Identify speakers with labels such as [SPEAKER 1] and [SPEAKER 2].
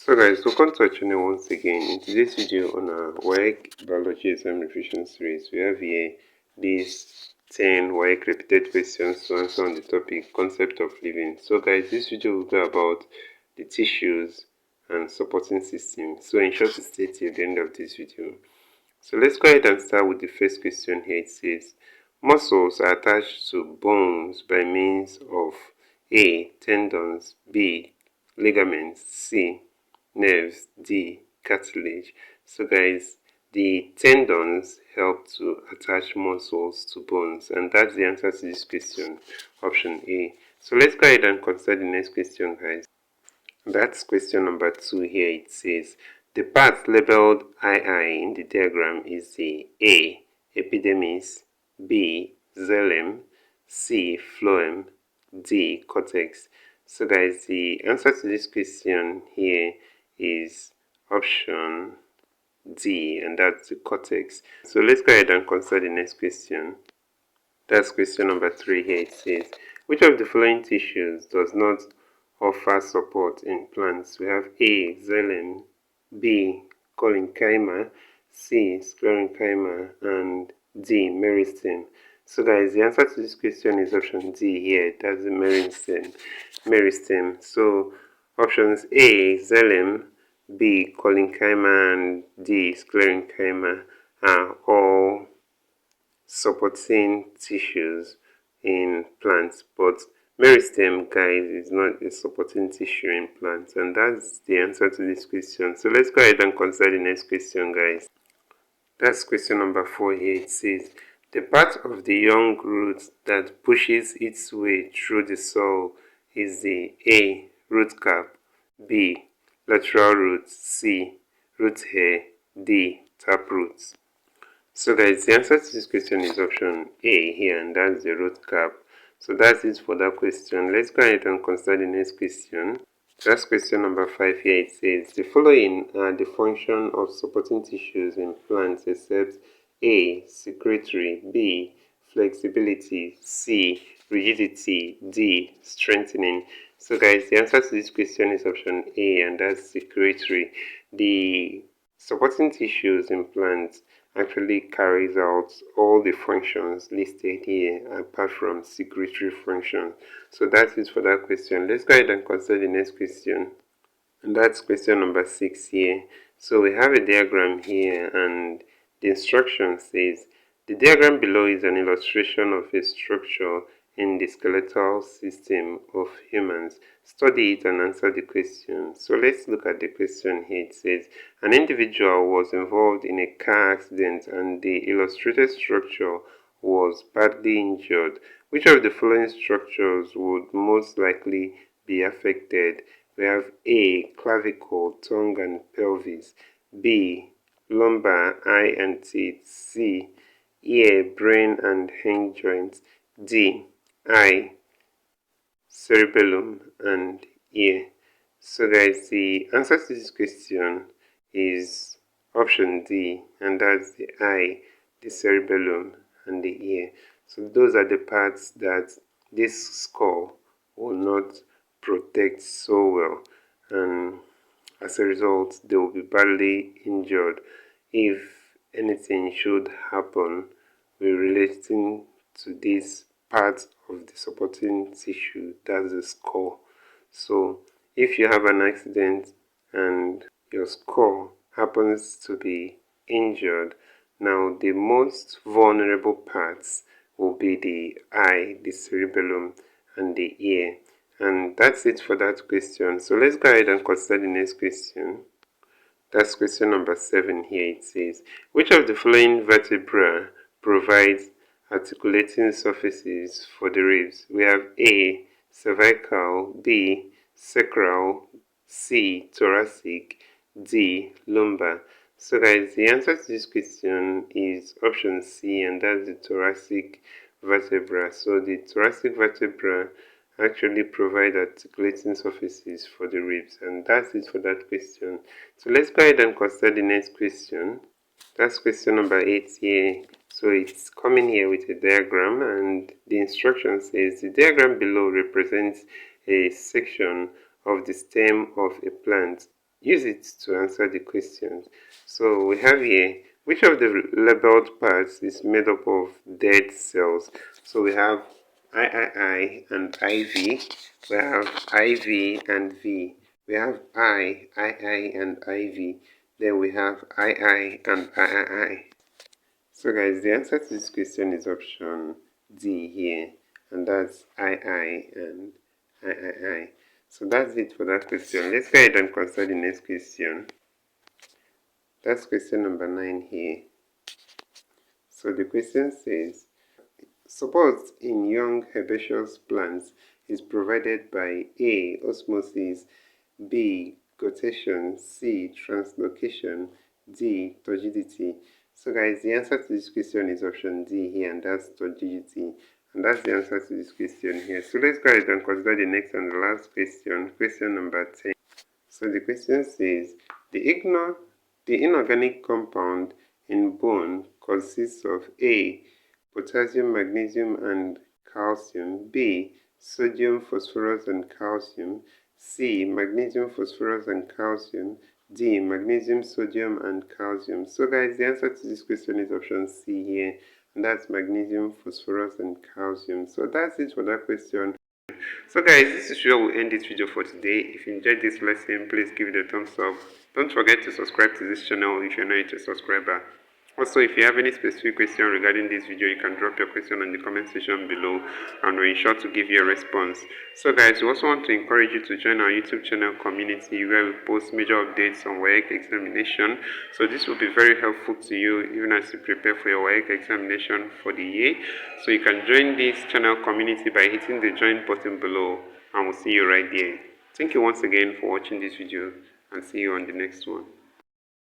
[SPEAKER 1] So guys, welcome to our channel once again. In today's video on our WAEC biology exam revision series, we have here these 10 WAEC repeated questions to answer on the topic concept of living. So guys, this video will be about the tissues and supporting system. So ensure to stay till the end of this video. So let's go ahead and start with the first question here. It says, muscles are attached to bones by means of A. Tendons, B. Ligaments, C. Nerves, D. Cartilage. So guys, the tendons help to attach muscles to bones, and that's the answer to this question, option A. So let's go ahead and consider the next question, guys. That's question number 2 here. It says, the part labeled II in the diagram is the A. Epidermis, B. Xylem, C. Phloem, D. Cortex. So guys, the answer to this question here is option D, and that's the cortex. So let's go ahead and consider the next question. That's question number 3 here. It says, which of the following tissues does not offer support in plants? We have A. Xylem, B. Collenchyma, C. Sclerenchyma, and D. Meristem. So guys, the answer to this question is option D here. That's the meristem. So options A. Xylem, B. Collenchyma, and D. Sclerenchyma are all supporting tissues in plants, but meristem, guys, is not a supporting tissue in plants, and that's the answer to this question. So let's go ahead and consider the next question, guys. That's question number 4 here. It says, the part of the young root that pushes its way through the soil is the A. Root cap, B. Lateral roots, C. Root hair, D. Tap roots. So guys, the answer to this question is option A here, and that's the root cap. So that's it for that question. Let's go ahead and consider the next question. That's question number 5 here. It says, the following are the function of supporting tissues in plants except A. Secretory, B. Flexibility, C. Rigidity, D. Strengthening. So guys, the answer to this question is option A, and that's secretory. The supporting tissues in plants actually carries out all the functions listed here apart from secretory function. So that's it for that question. Let's go ahead and consider the next question, and that's question number 6 here. So we have a diagram here, and the instruction says, the diagram below is an illustration of a structure in the skeletal system of humans. Study it and answer the question. So let's look at the question here. It says, an individual was involved in a car accident and the illustrated structure was badly injured. Which of the following structures would most likely be affected? We have A. Clavicle, tongue and pelvis, B. Lumbar, eye and teeth, C. Ear, brain and hand joints, D. Eye, cerebellum and ear. So guys, the answer to this question is option D, and that's the eye, the cerebellum and the ear. So those are the parts that this skull will not protect so well, and as a result they will be badly injured if anything should happen relating to this part of the supporting tissue, that's the skull. So if you have an accident and your skull happens to be injured, now the most vulnerable parts will be the eye, the cerebellum and the ear. And that's it for that question. So let's go ahead and consider the next question. That's question number 7 here. It says, which of the following vertebra provides articulating surfaces for the ribs? We have A. Cervical, B. Sacral, C. Thoracic, D. Lumbar. So guys, the answer to this question is option C, and that's the thoracic vertebra. So the thoracic vertebra actually provide articulating surfaces for the ribs, and that's it for that question. So let's go ahead and consider the next question. That's question number 8 here. So it's coming here with a diagram, and the instruction says, the diagram below represents a section of the stem of a plant use it to answer the questions. So we have here, which of the labeled parts is made up of dead cells? So we have III and IV, we have IV and V, we have II and IV, then we have II and III. So guys, the answer to this question is option D here, and that's II and III. So that's it for that question. Let's go ahead and consider the next question. That's question number 9 here. So the question says, support in young herbaceous plants is provided by A. Osmosis, B. Guttation, C. Translocation, D. Turgidity. So guys, the answer to this question is option D here, and that's turgidity. And that's the answer to this question here. So let's go ahead and consider the next and the last question, question number 10. So the question says, the inorganic compound in bone consists of A. Potassium, magnesium, and calcium, B. Sodium, phosphorus, and calcium, C. Magnesium, phosphorus, and calcium, D. Magnesium, sodium, and calcium. So guys, the answer to this question is option C here, and that's magnesium, phosphorus, and calcium. So that's it for that question. So guys, this is where we'll end this video for today. If you enjoyed this lesson, please give it a thumbs up. Don't forget to subscribe to this channel if you're not a subscriber. Also, if you have any specific question regarding this video, you can drop your question in the comment section below, and we'll ensure to give you a response. So guys, we also want to encourage you to join our YouTube channel community where we post major updates on WAEC examination. So this will be very helpful to you even as you prepare for your WAEC examination for the year. So you can join this channel community by hitting the join button below, and we'll see you right there. Thank you once again for watching this video, and see you on the next one.